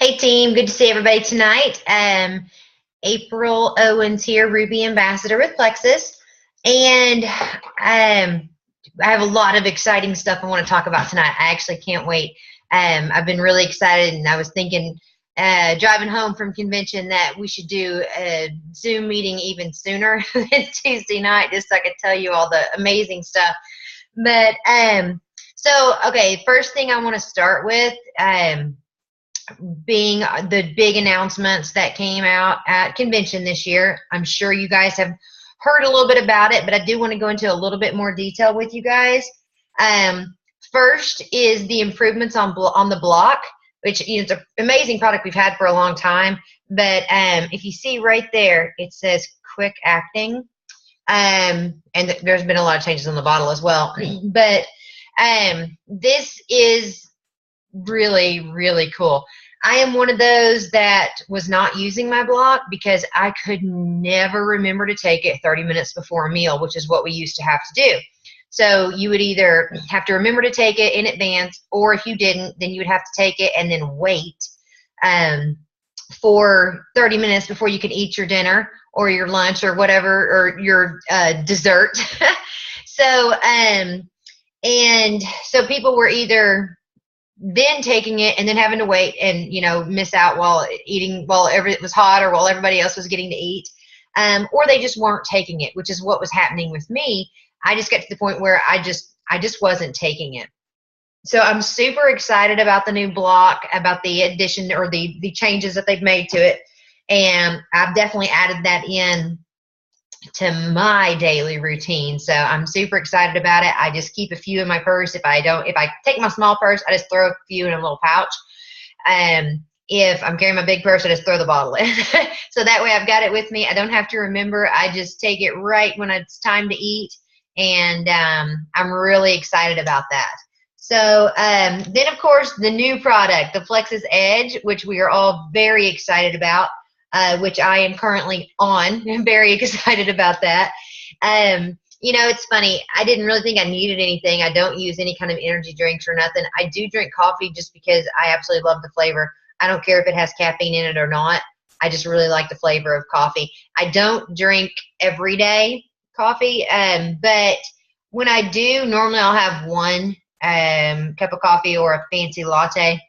Hey team, good to see everybody tonight. April Owens here, Ruby Ambassador with Plexus, and I have a lot of exciting stuff I want to talk about tonight. I actually can't wait. I've been really excited, and I was thinking driving home from convention that we should do a Zoom meeting even sooner than Tuesday night, just so I could tell you all the amazing stuff. But okay, first thing I want to start with. Being the big announcements that came out at convention this year. I'm sure you guys have heard a little bit about it, but I do want to go into a little bit more detail with you guys. First is the improvements on the block, which it's an amazing product we've had for a long time. But if you see right there, it says quick acting, and there's been a lot of changes on the bottle as well. But this is really, really cool. I am one of those that was not using my block because I could never remember to take it 30 minutes before a meal, which is what we used to have to do. So you would either have to remember to take it in advance, or if you didn't, then you would have to take it and then wait for 30 minutes before you could eat your dinner or your lunch or whatever, or your dessert. So people were either then taking it and then having to wait and miss out while eating, while it was hot, or while everybody else was getting to eat, or they just weren't taking it, which is what was happening with me. I just got to the point where I just wasn't taking it. So I'm super excited about the new block, about the addition or the changes that they've made to it, and I've definitely added that in to my daily routine. So I'm super excited about it. I just keep a few in my purse. If I take my small purse, I just throw a few in a little pouch. If I'm carrying my big purse, I just throw the bottle in. So that way I've got it with me. I don't have to remember. I just take it right when it's time to eat. And I'm really excited about that. So then, of course, the new product, the Plexus Edge, which we are all very excited about. Which I am currently on. I'm very excited about that. It's funny. I didn't really think I needed anything. I don't use any kind of energy drinks or nothing. I do drink coffee just because I absolutely love the flavor. I don't care if it has caffeine in it or not. I just really like the flavor of coffee. I don't drink everyday coffee, but when I do, normally I'll have one cup of coffee or a fancy latte.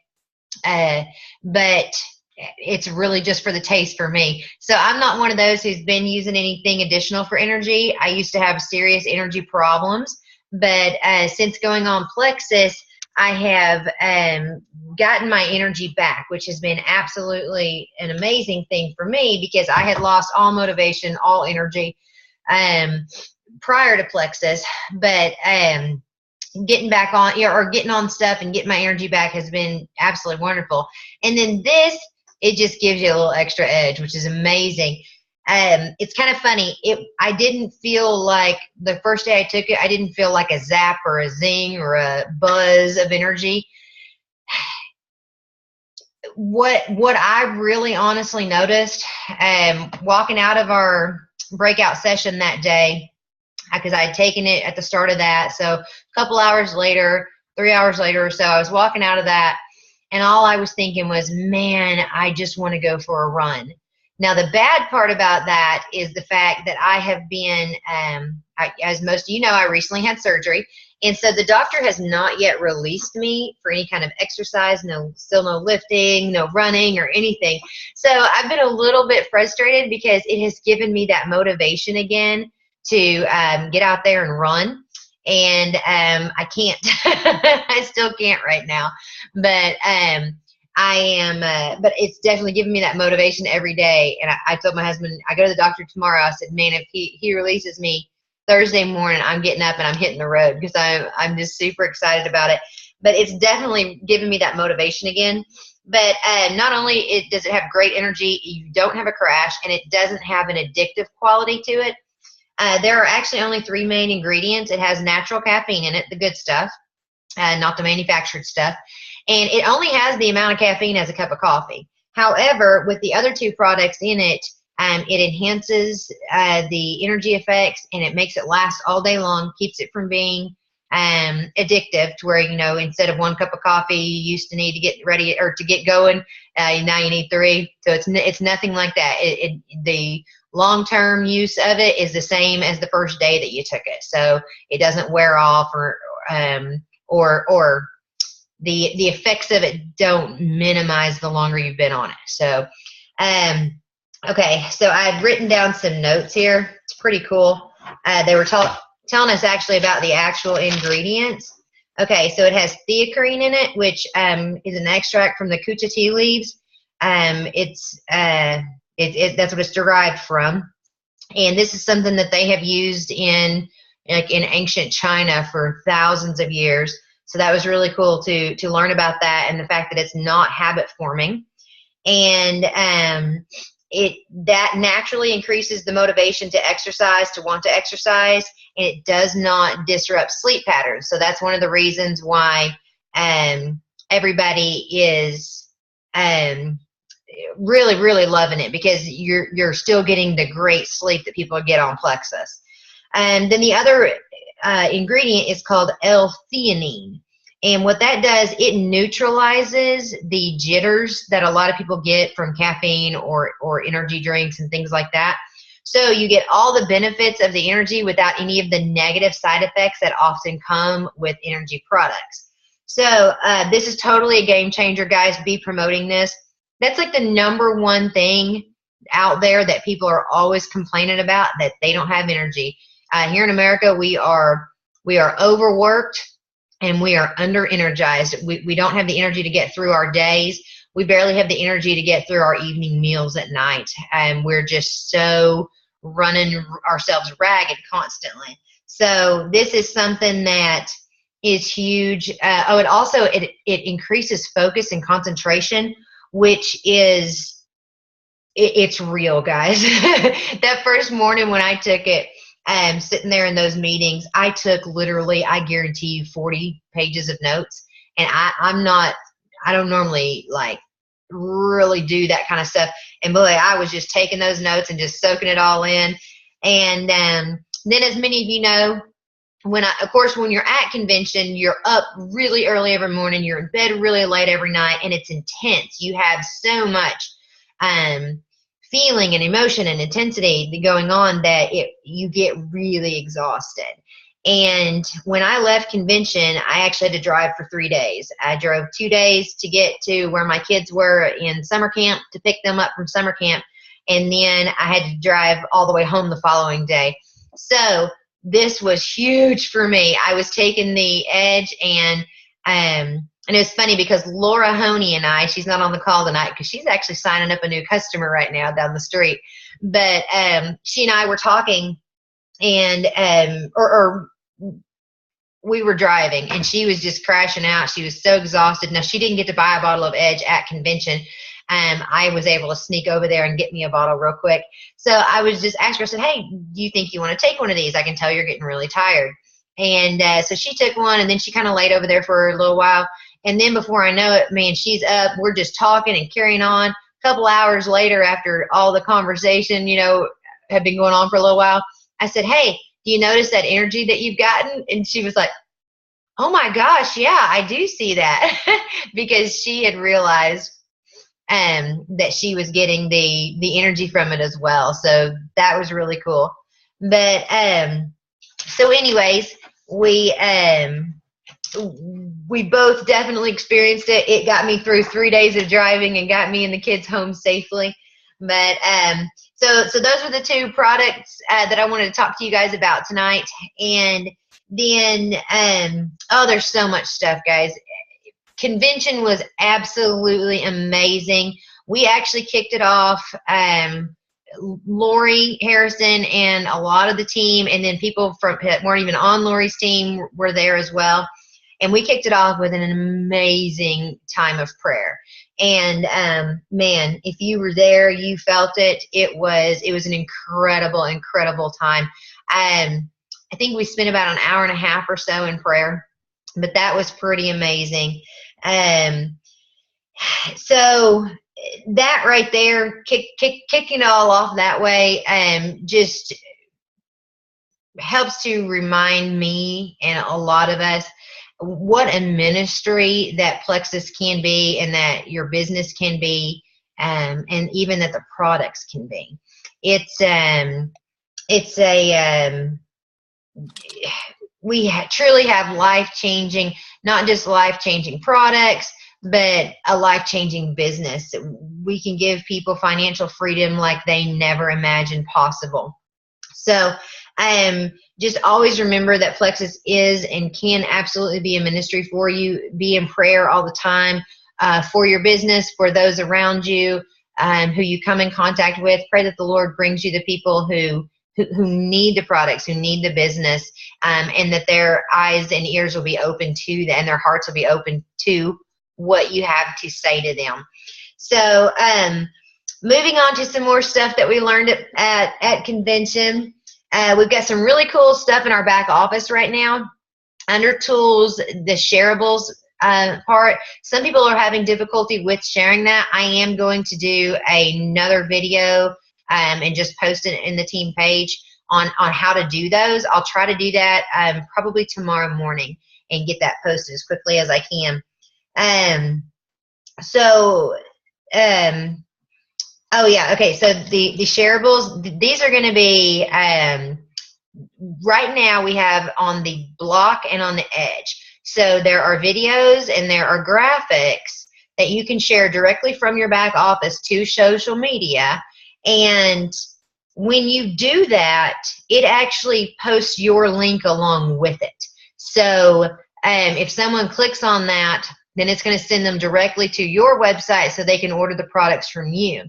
But it's really just for the taste for me. So I'm not one of those who's been using anything additional for energy. I used to have serious energy problems, but since going on Plexus, I have gotten my energy back, which has been absolutely an amazing thing for me because I had lost all motivation, all energy prior to Plexus. But getting back on, or getting on stuff and getting my energy back has been absolutely wonderful. And then this, it just gives you a little extra edge, which is amazing. It's kind of funny. I didn't feel like the first day I took it, I didn't feel like a zap or a zing or a buzz of energy. What I really honestly noticed, walking out of our breakout session that day, because I had taken it at the start of that. So a couple hours later, 3 hours later or so, I was walking out of that, and all I was thinking was, man, I just want to go for a run. Now, the bad part about that is the fact that I have been, as most of you know, I recently had surgery. And so the doctor has not yet released me for any kind of exercise, still no lifting, no running or anything. So I've been a little bit frustrated because it has given me that motivation again to get out there and run. And I can't. I still can't right now. But but it's definitely giving me that motivation every day. And I told my husband, I go to the doctor tomorrow. I said, man, if he releases me Thursday morning, I'm getting up and I'm hitting the road because I'm just super excited about it. But it's definitely giving me that motivation again. But not only does it have great energy, you don't have a crash, and it doesn't have an addictive quality to it. There are actually only 3 main ingredients. It has natural caffeine in it, the good stuff, not the manufactured stuff. And it only has the amount of caffeine as a cup of coffee. However, with the other 2 products in it, it enhances the energy effects, and it makes it last all day long, keeps it from being addictive to where, instead of one cup of coffee you used to need to get ready or to get going, now you need three. So it's nothing like that. The long-term use of it is the same as the first day that you took it. So it doesn't wear off or the effects of it don't minimize the longer you've been on it. So, okay. So I've written down some notes here. It's pretty cool. They were telling us actually about the actual ingredients. Okay, so it has theocrine in it, which is an extract from the kucha tea leaves. That's what it's derived from, and this is something that they have used in ancient China for thousands of years. So that was really cool to learn about that, and the fact that it's not habit forming, and that naturally increases the motivation to exercise, to want to exercise, and it does not disrupt sleep patterns. So that's one of the reasons why everybody is really, really loving it, because you're still getting the great sleep that people get on Plexus. And then the other ingredient is called L-theanine. And what that does, it neutralizes the jitters that a lot of people get from caffeine or energy drinks and things like that. So you get all the benefits of the energy without any of the negative side effects that often come with energy products. So this is totally a game changer, guys. Be promoting this. That's like the number one thing out there that people are always complaining about, that they don't have energy. Here in America, we are overworked and we are under energized. We don't have the energy to get through our days. We barely have the energy to get through our evening meals at night. And we're just so running ourselves ragged constantly. So this is something that is huge. It increases focus and concentration, which is, it's real, guys. That first morning when I took it, sitting there in those meetings, I took literally, I guarantee you, 40 pages of notes. And I don't normally really do that kind of stuff. And boy, I was just taking those notes and just soaking it all in. And then, as many of you know, when you're at convention, you're up really early every morning, you're in bed really late every night, and it's intense. You have so much feeling and emotion and intensity going on that you get really exhausted. And when I left convention, I actually had to drive for 3 days. I drove 2 days to get to where my kids were in summer camp to pick them up from summer camp, and then I had to drive all the way home the following day. So this was huge for me. I was taking the edge, and it was funny because Laura Honey and I, she's not on the call tonight because she's actually signing up a new customer right now down the street. But she and I were talking, and we were driving, and she was just crashing out. She was so exhausted. Now, she didn't get to buy a bottle of Edge at convention. I was able to sneak over there and get me a bottle real quick. So I was just asking her, I said, hey, do you think you want to take one of these? I can tell you're getting really tired. And so she took one, and then she kind of laid over there for a little while. And then before I know it, man, she's up. We're just talking and carrying on. A couple hours later, after all the conversation, had been going on for a little while, I said, hey, do you notice that energy that you've gotten? And she was like, oh my gosh, yeah, I do see that. Because she had realized that she was getting the energy from it as well. So that was really cool. But so anyways, we both definitely experienced it. It got me through 3 days of driving and got me and the kids home safely. But so those are the two products that I wanted to talk to you guys about tonight. And then there's so much stuff, guys. Convention was absolutely amazing. We actually kicked it off. Lori Harrison and a lot of the team, and then people that weren't even on Lori's team were there as well. And we kicked it off with an amazing time of prayer. And man, if you were there, you felt it. It was an incredible, incredible time. I think we spent about an hour and a half or so in prayer, but that was pretty amazing. So that right there, kicking it all off that way, just helps to remind me and a lot of us what a ministry that Plexus can be, and that your business can be, and even that the products can be. It's a we truly have life-changing, not just life-changing products, but a life-changing business. We can give people financial freedom like they never imagined possible. So just always remember that Plexus is and can absolutely be a ministry for you. Be in prayer all the time for your business, for those around you, who you come in contact with. Pray that the Lord brings you the people who need the products, who need the business, and that their eyes and ears will be open to that, and their hearts will be open to what you have to say to them. So moving on to some more stuff that we learned at convention. We've got some really cool stuff in our back office right now. Under tools, the shareables part. Some people are having difficulty with sharing that. I am going to do another video and just post it in the team page on how to do those. I'll try to do that probably tomorrow morning and get that posted as quickly as I can. Oh yeah, okay, so the shareables, these are going to be, right now we have on the block and on the edge. So there are videos and there are graphics that you can share directly from your back office to social media. And when you do that, it actually posts your link along with it. So if someone clicks on that, then it's going to send them directly to your website so they can order the products from you.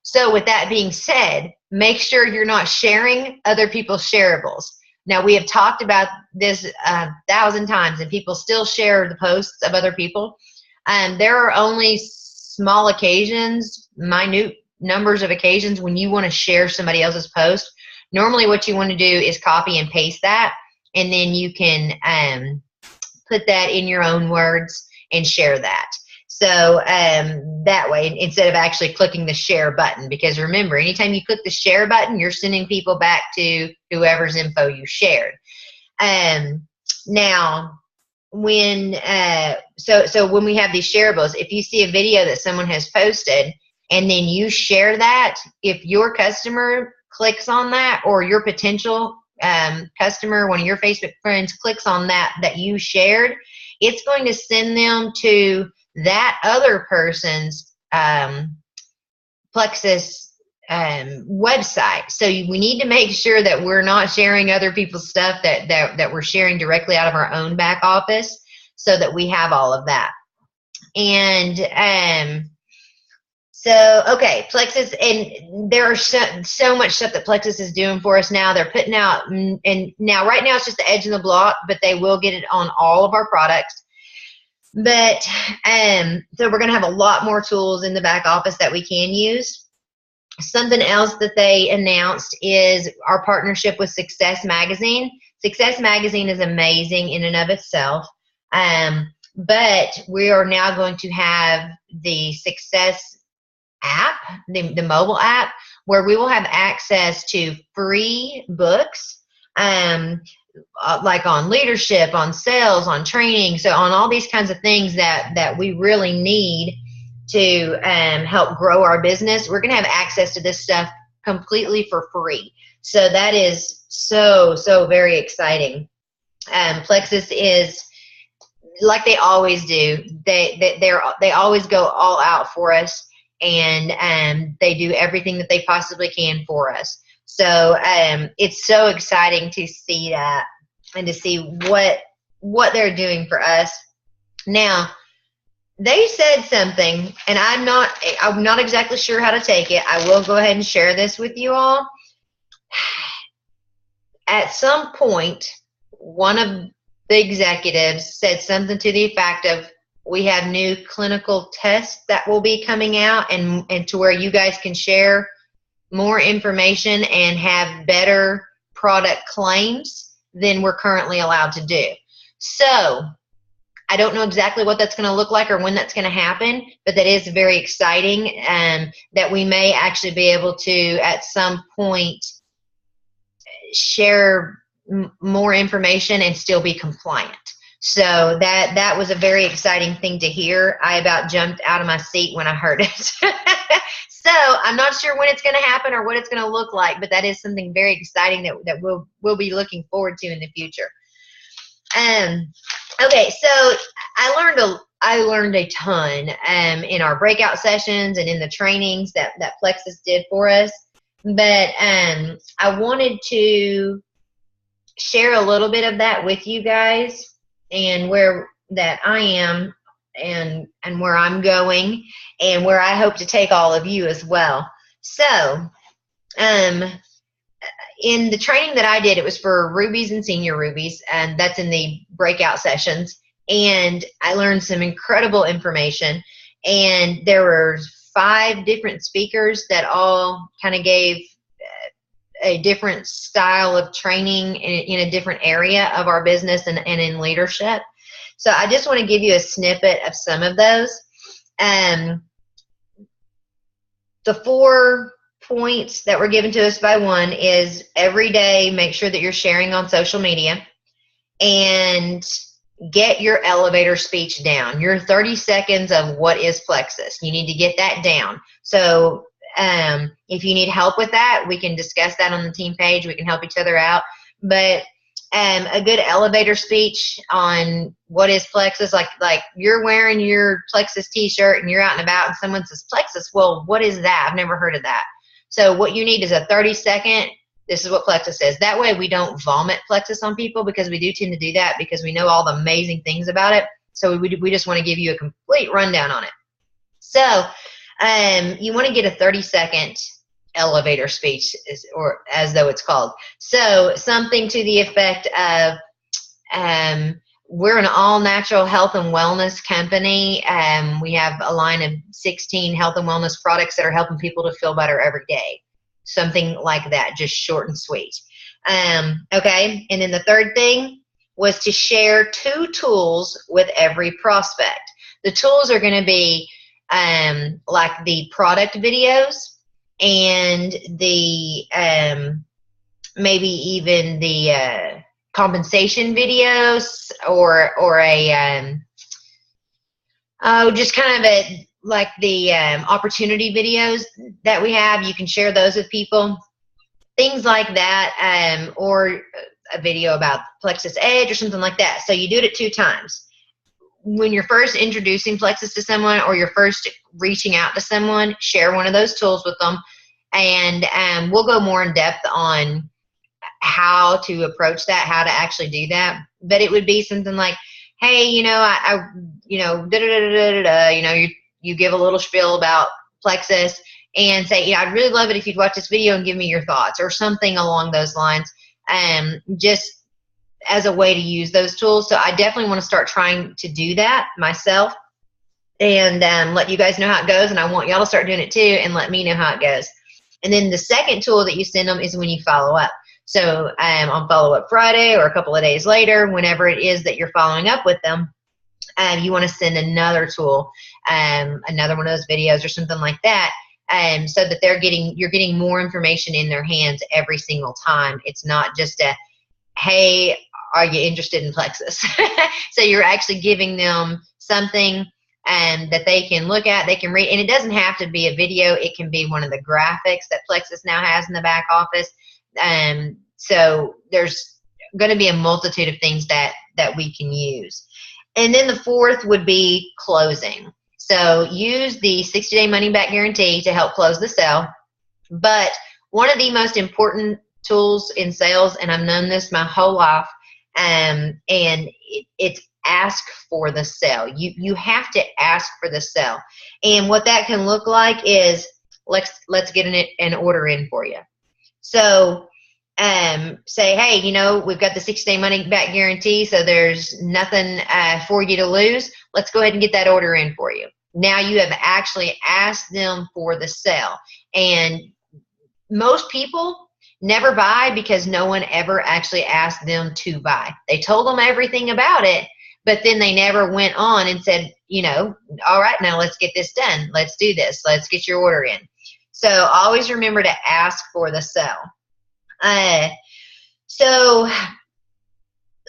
So with that being said, make sure you're not sharing other people's shareables. Now, we have talked about this 1,000 times, and people still share the posts of other people. There are only small occasions, minute numbers of occasions when you want to share somebody else's post. Normally what you want to do is copy and paste that, and then you can put that in your own words and share that. So that way, instead of actually clicking the share button, because remember, anytime you click the share button, you're sending people back to whoever's info you shared. Now, when so when we have these shareables, if you see a video that someone has posted and then you share that, if your customer clicks on that, or your potential customer, one of your Facebook friends clicks on that you shared, it's going to send them to that other person's Plexus website. So we need to make sure that we're not sharing other people's stuff, that we're sharing directly out of our own back office, so that we have all of that. And so, okay, Plexus, and there are so much stuff that Plexus is doing for us now. They're putting out, and now right now it's just the edge of the block, but they will get it on all of our products. But so we're going to have a lot more tools in the back office that we can use. Something else that they announced is our partnership with Success Magazine. Success Magazine is amazing in and of itself, but we are now going to have the Success app, the mobile app, where we will have access to free books, like on leadership, on sales, on training, so on all these kinds of things that we really need to help grow our business. We're going to have access to this stuff completely for free. So that is so very exciting. Plexus is, like they always do, they always go all out for us, and they do everything that they possibly can for us. So it's so exciting to see that, and to see what they're doing for us. Now, they said something, and I'm not exactly sure how to take it. I will go ahead and share this with you all. At some point, one of the executives said something to the effect of, we have new clinical tests that will be coming out, and to where you guys can share more information and have better product claims than we're currently allowed to do. So I don't know exactly what that's going to look like or when that's going to happen, but that is very exciting, that we may actually be able to, at some point, share more information and still be compliant. So that was a very exciting thing to hear. I about jumped out of my seat when I heard it. So I'm not sure when it's going to happen or what it's going to look like, but that is something very exciting that we'll be looking forward to in the future. Okay, so I learned a ton in our breakout sessions and in the trainings that Plexus did for us. But I wanted to share a little bit of that with you guys and where that I am and where I'm going and where I hope to take all of you as well. So in the training that I did, it was for rubies and senior rubies, and that's in the breakout sessions. And I learned some incredible information. And there were 5 different speakers that all kind of gave a different style of training in a different area of our business and in leadership. So I just want to give you a snippet of some of those. The 4 points that were given to us by one is every day make sure that you're sharing on social media and get your elevator speech down. Your 30 seconds of what is Plexus. You need to get that down. So if you need help with that, we can discuss that on the team page. We can help each other out. But a good elevator speech on what is Plexus, like you're wearing your Plexus t-shirt and you're out and about and someone says Plexus, well, what is that? I've never heard of that. So what you need is a 30-second, this is what Plexus is. That way we don't vomit Plexus on people, because we do tend to do that because we know all the amazing things about it. So we just want to give you a complete rundown on it. So you want to get a 30-second elevator speech, or as though it's called. So something to the effect of, we're an all-natural health and wellness company. We have a line of 16 health and wellness products that are helping people to feel better every day. Something like that, just short and sweet. Okay, and then the third thing was to share 2 tools with every prospect. The tools are going to be like the product videos and the maybe even the compensation videos, or a just kind of a like the opportunity videos that we have. You can share those with people, things like that, or a video about Plexus Edge or something like that. So you do it 2 times. When you're first introducing Plexus to someone, or you're first reaching out to someone, share one of those tools with them, and we'll go more in depth on how to approach that, how to actually do that. But it would be something like, hey, you give a little spiel about Plexus and say, I'd really love it if you'd watch this video and give me your thoughts, or something along those lines, just as a way to use those tools. So I definitely want to start trying to do that myself and let you guys know how it goes. And I want y'all to start doing it too and let me know how it goes. And then the second tool that you send them is when you follow up. So on Follow Up Friday, or a couple of days later, whenever it is that you're following up with them, you want to send another tool, another one of those videos or something like that, so that you're getting more information in their hands every single time. It's not just a, hey, are you interested in Plexus? So you're actually giving them something that they can look at, they can read, and it doesn't have to be a video. It can be one of the graphics that Plexus now has in the back office. So there's going to be a multitude of things that we can use. And then the fourth would be closing. So use the 60-day money-back guarantee to help close the sale. But one of the most important tools in sales, and I've known this my whole life, and it's ask for the sale. You have to ask for the sale. And what that can look like is, let's get an order in for you. So say, hey, we've got the 60-day money-back guarantee, so there's nothing for you to lose. Let's go ahead and get that order in for you. Now you have actually asked them for the sale. And most people never buy because no one ever actually asked them to buy. They told them everything about it, but then they never went on and said, all right, now let's get this done. Let's do this. Let's get your order in. So always remember to ask for the sale. So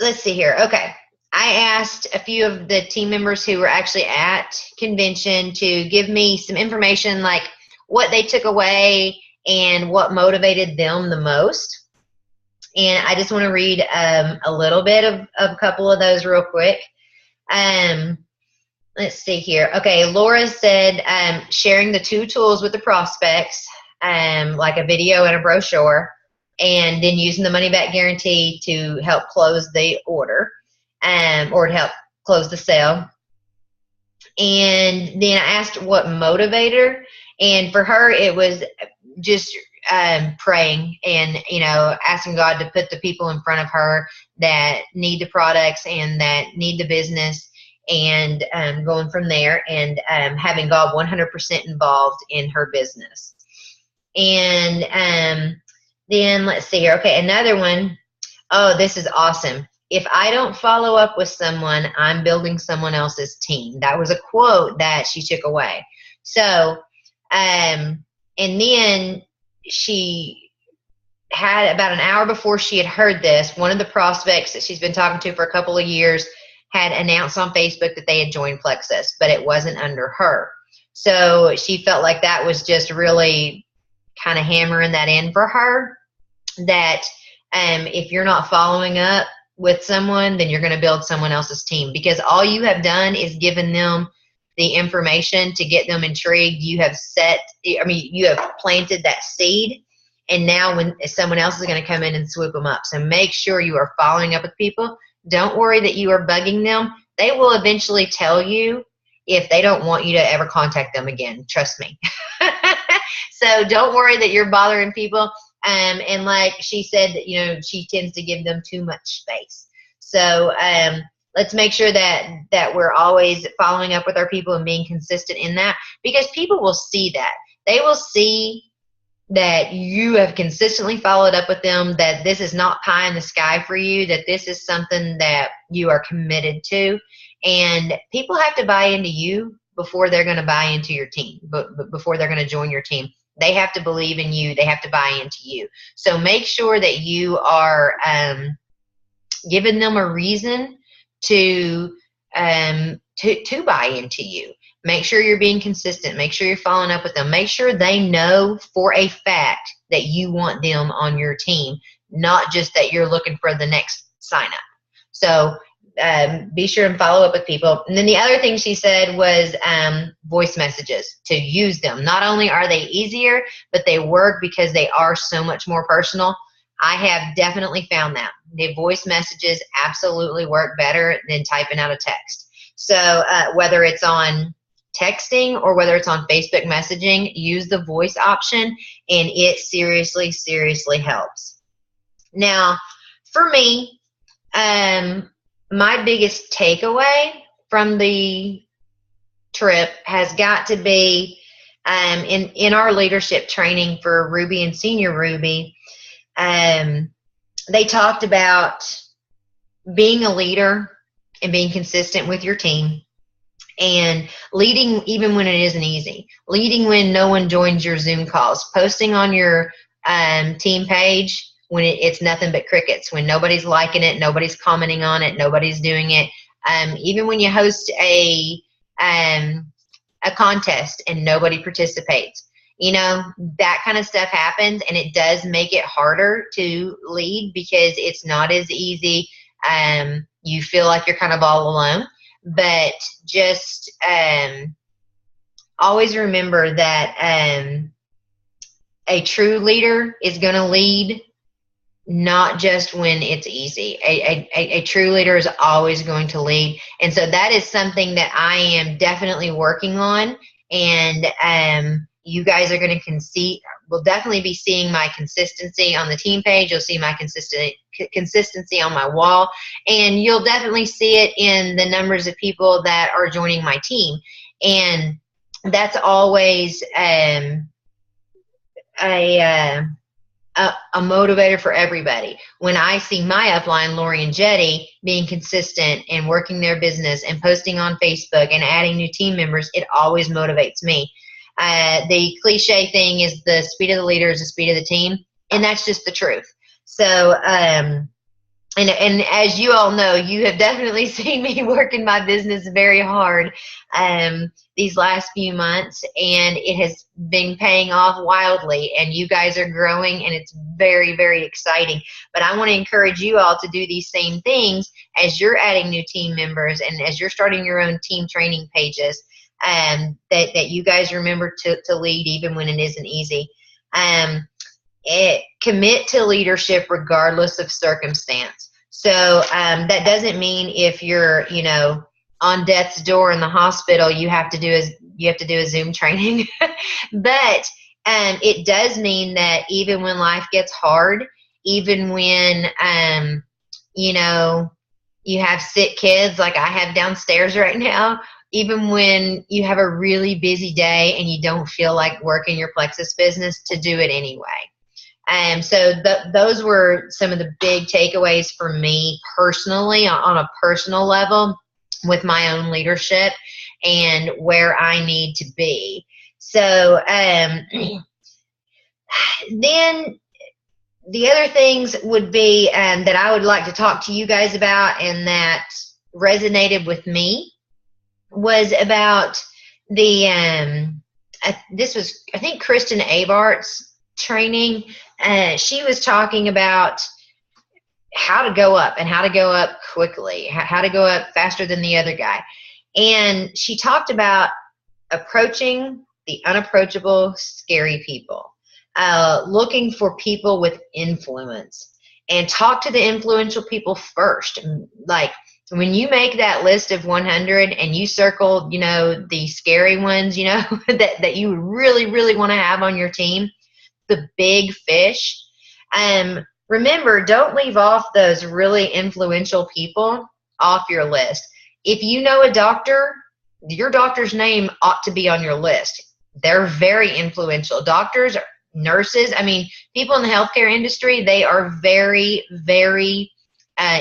let's see here. Okay. I asked a few of the team members who were actually at convention to give me some information, like what they took away and what motivated them the most. And I just want to read a little bit of a couple of those real quick. Let's see here. Okay, Laura said sharing the 2 tools with the prospects, like a video and a brochure, and then using the money back guarantee to help close the order, or to help close the sale. And then I asked what motivator, and for her it was just praying and asking God to put the people in front of her that need the products and that need the business, and going from there, and having God 100% involved in her business. And then let's see here. Okay, another one. Oh, this is awesome. If I don't follow up with someone, I'm building someone else's team. That was a quote that she took away. So, and then she had, about an hour before she had heard this, one of the prospects that she's been talking to for a couple of years had announced on Facebook that they had joined Plexus, but it wasn't under her. So she felt like that was just really kind of hammering that in for her, that if you're not following up with someone, then you're going to build someone else's team, because all you have done is given them the information to get them intrigued. You have you have planted that seed, and now when someone else is going to come in and swoop them up. So make sure you are following up with people. Don't worry that you are bugging them. They will eventually tell you if they don't want you to ever contact them again. Trust me. So don't worry that you're bothering people. And like she said, she tends to give them too much space. So let's make sure that we're always following up with our people and being consistent in that, because people will see that. They will see that you have consistently followed up with them, that this is not pie in the sky for you, that this is something that you are committed to. And people have to buy into you before they're going to buy into your team, but before they're going to join your team. They have to believe in you. They have to buy into you. So make sure that you are giving them a reason to buy into you. Make sure you're being consistent. Make sure you're following up with them. Make sure they know for a fact that you want them on your team, not just that you're looking for the next sign up. So be sure and follow up with people. And then the other thing she said was voice messages, to use them. Not only are they easier, but they work because they are so much more personal. I have definitely found that. The voice messages absolutely work better than typing out a text. So whether it's on texting or whether it's on Facebook messaging, use the voice option, and it seriously, seriously helps. Now, for me, my biggest takeaway from the trip has got to be in our leadership training for Ruby and Senior Ruby. They talked about being a leader and being consistent with your team, and leading even when it isn't easy, leading when no one joins your Zoom calls, posting on your team page when it's nothing but crickets, when nobody's liking it, nobody's commenting on it, nobody's doing it. Even when you host a contest and nobody participates, that kind of stuff happens, and it does make it harder to lead because it's not as easy. You feel like you're kind of all alone, but just always remember that a true leader is going to lead not just when it's easy. A true leader is always going to lead. And so that is something that I am definitely working on. And you guys are going to will definitely be seeing my consistency on the team page. You'll see my consistency on my wall. And you'll definitely see it in the numbers of people that are joining my team. And that's always a motivator for everybody. When I see my upline, Lori and Jetty, being consistent and working their business and posting on Facebook and adding new team members, it always motivates me. The cliche thing is the speed of the leader is the speed of the team, and that's just the truth. So, and as you all know, you have definitely seen me working my business very hard these last few months, and it has been paying off wildly, and you guys are growing, and it's very, very exciting. But I want to encourage you all to do these same things as you're adding new team members and as you're starting your own team training pages, that you guys remember to lead even when it isn't easy. Commit to leadership regardless of circumstance. So that doesn't mean if you're, on death's door in the hospital, you have to do a Zoom training, but it does mean that even when life gets hard, even when you have sick kids like I have downstairs right now, even when you have a really busy day and you don't feel like working your Plexus business, to do it anyway. So those were some of the big takeaways for me personally on a personal level with my own leadership and where I need to be. So then the other things would be that I would like to talk to you guys about and that resonated with me was about this was, I think, Kristen Abart's training. She was talking about how to go up and how to go up quickly, how to go up faster than the other guy. And she talked about approaching the unapproachable, scary people, looking for people with influence, and talk to the influential people first. Like when you make that list of 100 and you circle, the scary ones, that you really, really want to have on your team, the big fish. Remember, don't leave off those really influential people off your list. If you know a doctor, your doctor's name ought to be on your list. They're very influential. Doctors, nurses, people in the healthcare industry, they are very, very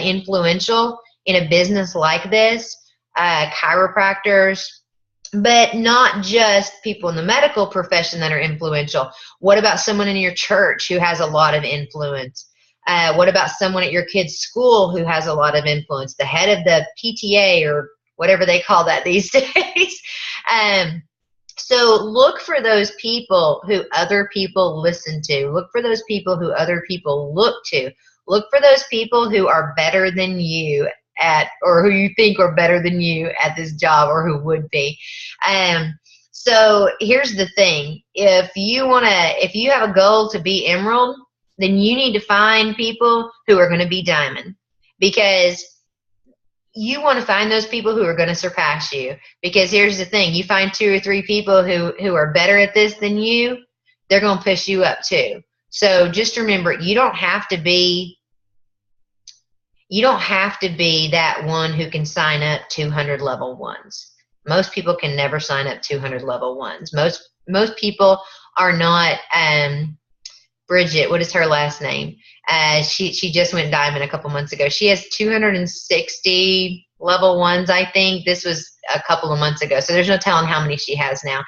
influential in a business like this. Chiropractors, but not just people in the medical profession that are influential. What about someone in your church who has a lot of influence? What about someone at your kid's school who has a lot of influence? The head of the PTA or whatever they call that these days. So look for those people who other people listen to. Look for those people who other people look to. Look for those people who are better than you or who you think are better than you at this job, or who would be. So here's the thing. If you have a goal to be emerald, then you need to find people who are going to be diamond, because you want to find those people who are going to surpass you. Because here's the thing. You find 2 or 3 people who are better at this than you, they're going to push you up too. So just remember, you don't have to be that one who can sign up 200 level ones. Most people can never sign up 200 level ones. Most people are not, Bridget, what is her last name? She just went diamond a couple months ago. She has 260 level ones, I think. This was a couple of months ago, so there's no telling how many she has now.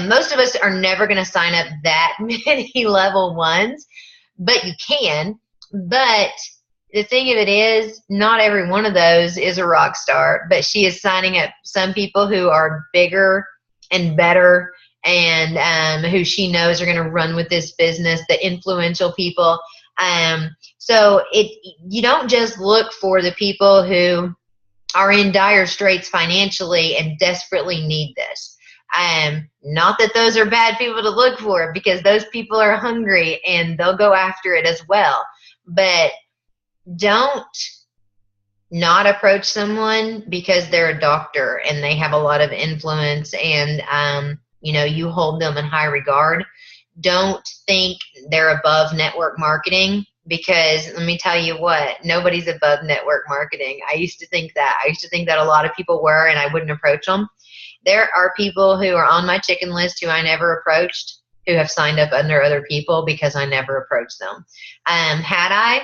Most of us are never going to sign up that many level ones, but you can. But the thing of it is, not every one of those is a rock star, but she is signing up some people who are bigger and better, and who she knows are going to run with this business, the influential people. So you don't just look for the people who are in dire straits financially and desperately need this. Not that those are bad people to look for, because those people are hungry and they'll go after it as well. But don't not approach someone because they're a doctor and they have a lot of influence and you hold them in high regard. Don't think they're above network marketing, because let me tell you what, nobody's above network marketing. I used to think that a lot of people were, and I wouldn't approach them. There are people who are on my chicken list who I never approached, who have signed up under other people because I never approached them. Had I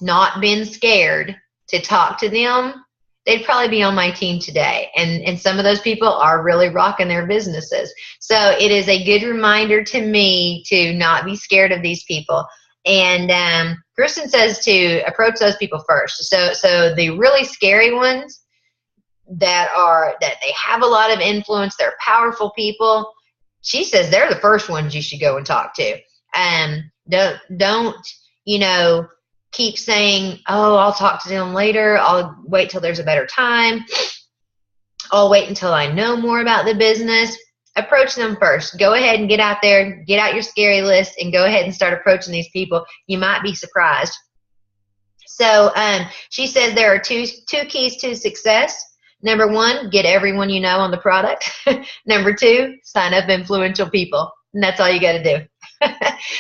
not been scared to talk to them, they'd probably be on my team today. And some of those people are really rocking their businesses. So it is a good reminder to me to not be scared of these people. And Kristen says to approach those people first. So the really scary ones that they have a lot of influence, they're powerful people. She says they're the first ones you should go and talk to. Don't keep saying, oh, I'll talk to them later. I'll wait till there's a better time. I'll wait until I know more about the business. Approach them first. Go ahead and get out there, get out your scary list, and go ahead and start approaching these people. You might be surprised. So she says there are two keys to success. Number one, get everyone you know on the product. Number two, sign up influential people. And that's all you got to do.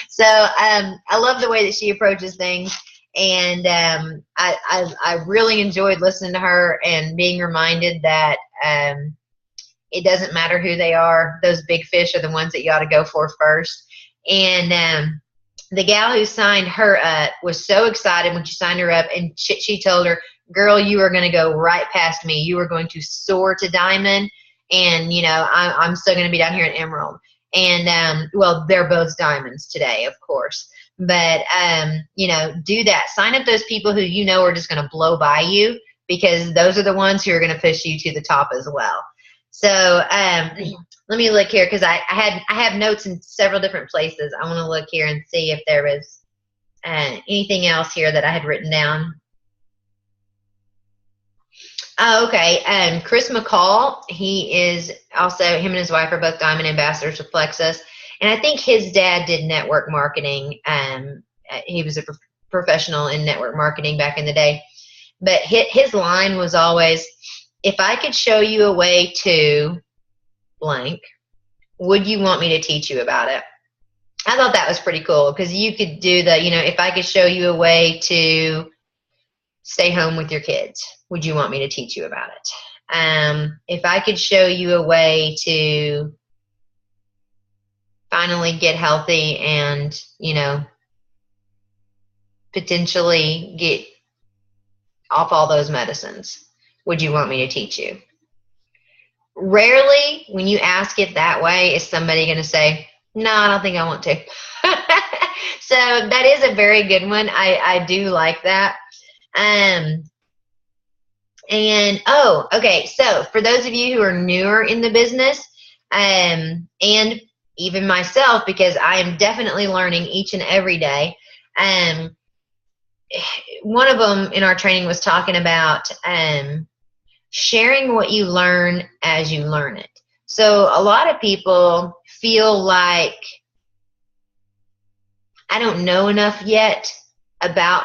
So I love the way that she approaches things. And I really enjoyed listening to her and being reminded that it doesn't matter who they are. Those big fish are the ones that you ought to go for first. And the gal who signed her up was so excited when she signed her up, and she told her, girl, you are going to go right past me. You are going to soar to diamond, and, I'm still going to be down here in emerald. And, well, they're both diamonds today, of course. But, do that. Sign up those people who are just going to blow by you, because those are the ones who are going to push you to the top as well. So let me look here, because I have notes in several different places. I want to look here and see if there was anything else here that I had written down. Oh, okay. Chris McCall, he is also, him and his wife are both diamond ambassadors with Plexus. And I think his dad did network marketing. He was a professional in network marketing back in the day. But his line was always, if I could show you a way to blank, would you want me to teach you about it? I thought that was pretty cool, because you could do the, if I could show you a way to stay home with your kids, would you want me to teach you about it? If I could show you a way to finally get healthy and, potentially get off all those medicines, would you want me to teach you? Rarely, when you ask it that way, is somebody going to say, no, I don't think I want to. So that is a very good one. I do like that. Okay. So for those of you who are newer in the business, and even myself, because I am definitely learning each and every day, one of them in our training was talking about sharing what you learn as you learn it. So a lot of people feel like, I don't know enough yet about,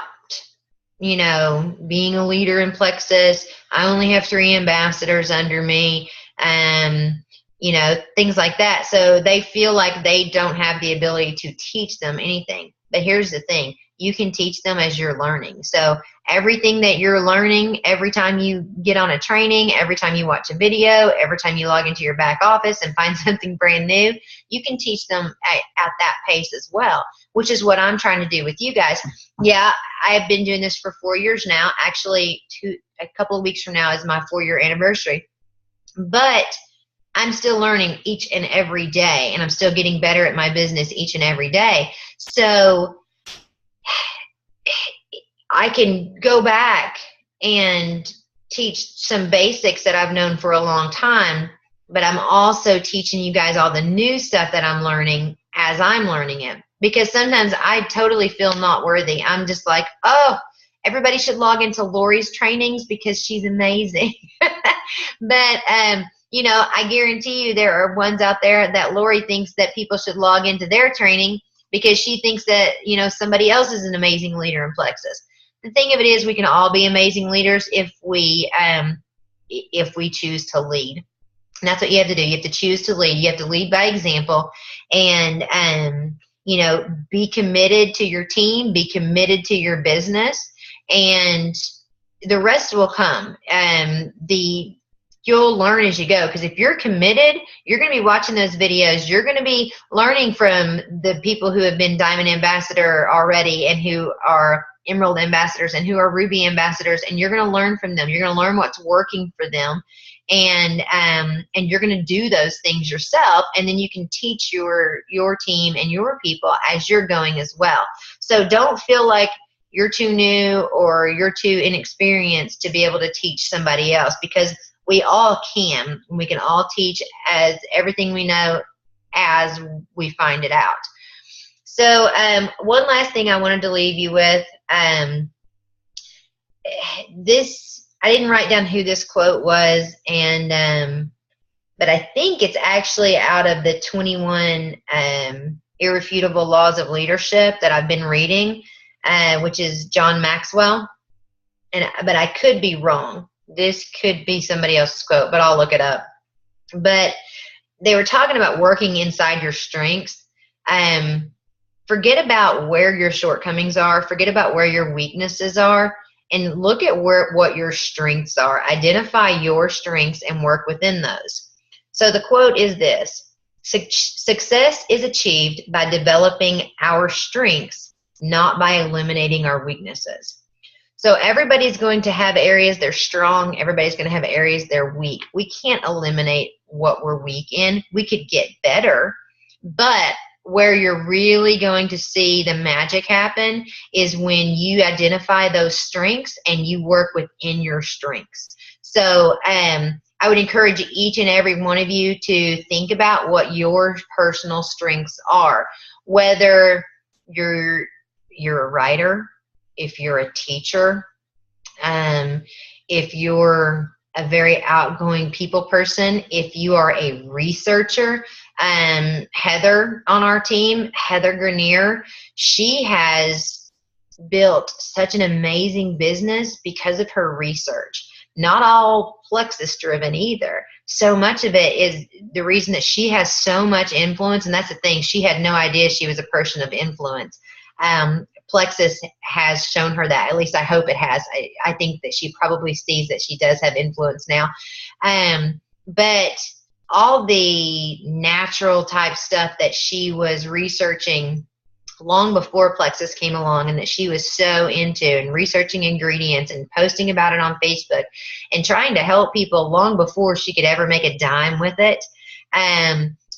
being a leader in Plexus. I only have 3 ambassadors under me, things like that. So they feel like they don't have the ability to teach them anything. But here's the thing. You can teach them as you're learning. So everything that you're learning, every time you get on a training, every time you watch a video, every time you log into your back office and find something brand new, you can teach them at that pace as well, which is what I'm trying to do with you guys. Yeah, I have been doing this for 4 years now. Actually, a couple of weeks from now is my 4-year anniversary. But I'm still learning each and every day, and I'm still getting better at my business each and every day. So I can go back and teach some basics that I've known for a long time, but I'm also teaching you guys all the new stuff that I'm learning as I'm learning it. Because sometimes I totally feel not worthy. I'm just like, oh, everybody should log into Lori's trainings because she's amazing. But, I guarantee you there are ones out there that Lori thinks that people should log into their training because she thinks that, somebody else is an amazing leader in Plexus. The thing of it is, we can all be amazing leaders if we choose to lead. And that's what you have to do. You have to choose to lead. You have to lead by example, and be committed to your team, be committed to your business, and the rest will come. You'll learn as you go, because if you're committed, you're going to be watching those videos. You're going to be learning from the people who have been Diamond Ambassador already and who are Emerald Ambassadors and who are Ruby Ambassadors, and you're going to learn from them. You're going to learn what's working for them, and you're going to do those things yourself, and then you can teach your team and your people as you're going as well. So don't feel like you're too new or you're too inexperienced to be able to teach somebody else, because we all can. We can all teach as everything we know as we find it out. So one last thing I wanted to leave you with, this, I didn't write down who this quote was, and but I think it's actually out of the 21 Irrefutable Laws of Leadership that I've been reading, which is John Maxwell. But I could be wrong. This could be somebody else's quote, but I'll look it up. But they were talking about working inside your strengths. Forget about where your shortcomings are. Forget about where your weaknesses are, and look at what your strengths are. Identify your strengths and work within those. So the quote is this: success is achieved by developing our strengths, not by eliminating our weaknesses. So everybody's going to have areas they're strong. Everybody's going to have areas they're weak. We can't eliminate what we're weak in. We could get better, but where you're really going to see the magic happen is when you identify those strengths and you work within your strengths. So I would encourage each and every one of you to think about what your personal strengths are, whether you're a writer, if you're a teacher, if you're a very outgoing people person, if you are a researcher. Heather on our team, Heather Grenier, she has built such an amazing business because of her research. Not all Plexus driven either. So much of it is the reason that she has so much influence, and that's the thing, she had no idea she was a person of influence. Plexus has shown her that. At least I hope it has. I think that she probably sees that she does have influence now. But all the natural type stuff that she was researching long before Plexus came along, and that she was so into, and researching ingredients and posting about it on Facebook and trying to help people long before she could ever make a dime with it,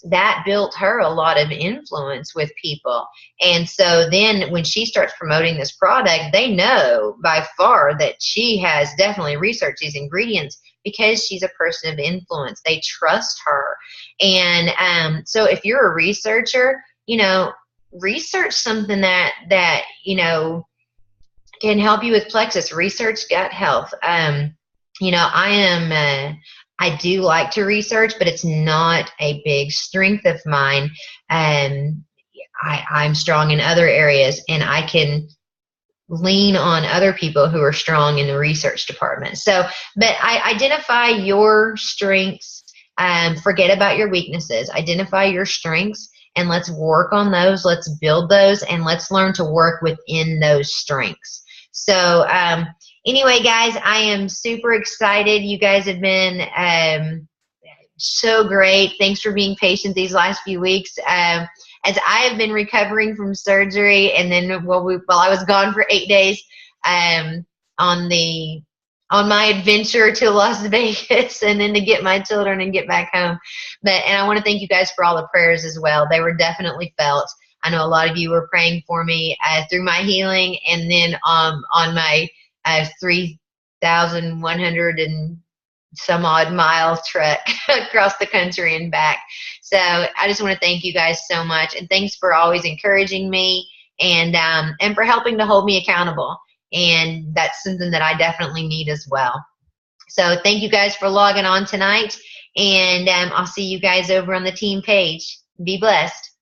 that built her a lot of influence with people. And so then when she starts promoting this product, they know by far that she has definitely researched these ingredients because she's a person of influence. They trust her. And so if you're a researcher, research something that can help you with Plexus. Research gut health. I do like to research, but it's not a big strength of mine. I'm strong in other areas, and I can lean on other people who are strong in the research department. So, but I identify your strengths. Forget about your weaknesses. Identify your strengths, and let's work on those. Let's build those, and let's learn to work within those strengths. So, anyway, guys, I am super excited. You guys have been so great. Thanks for being patient these last few weeks. As I have been recovering from surgery, and then while I was gone for 8 days on my adventure to Las Vegas, and then to get my children and get back home. And I want to thank you guys for all the prayers as well. They were definitely felt. I know a lot of you were praying for me through my healing, and then on my 3,100 and some odd mile trek across the country and back. So I just want to thank you guys so much, and thanks for always encouraging me, and for helping to hold me accountable. And that's something that I definitely need as well. So thank you guys for logging on tonight, and I'll see you guys over on the team page. Be blessed.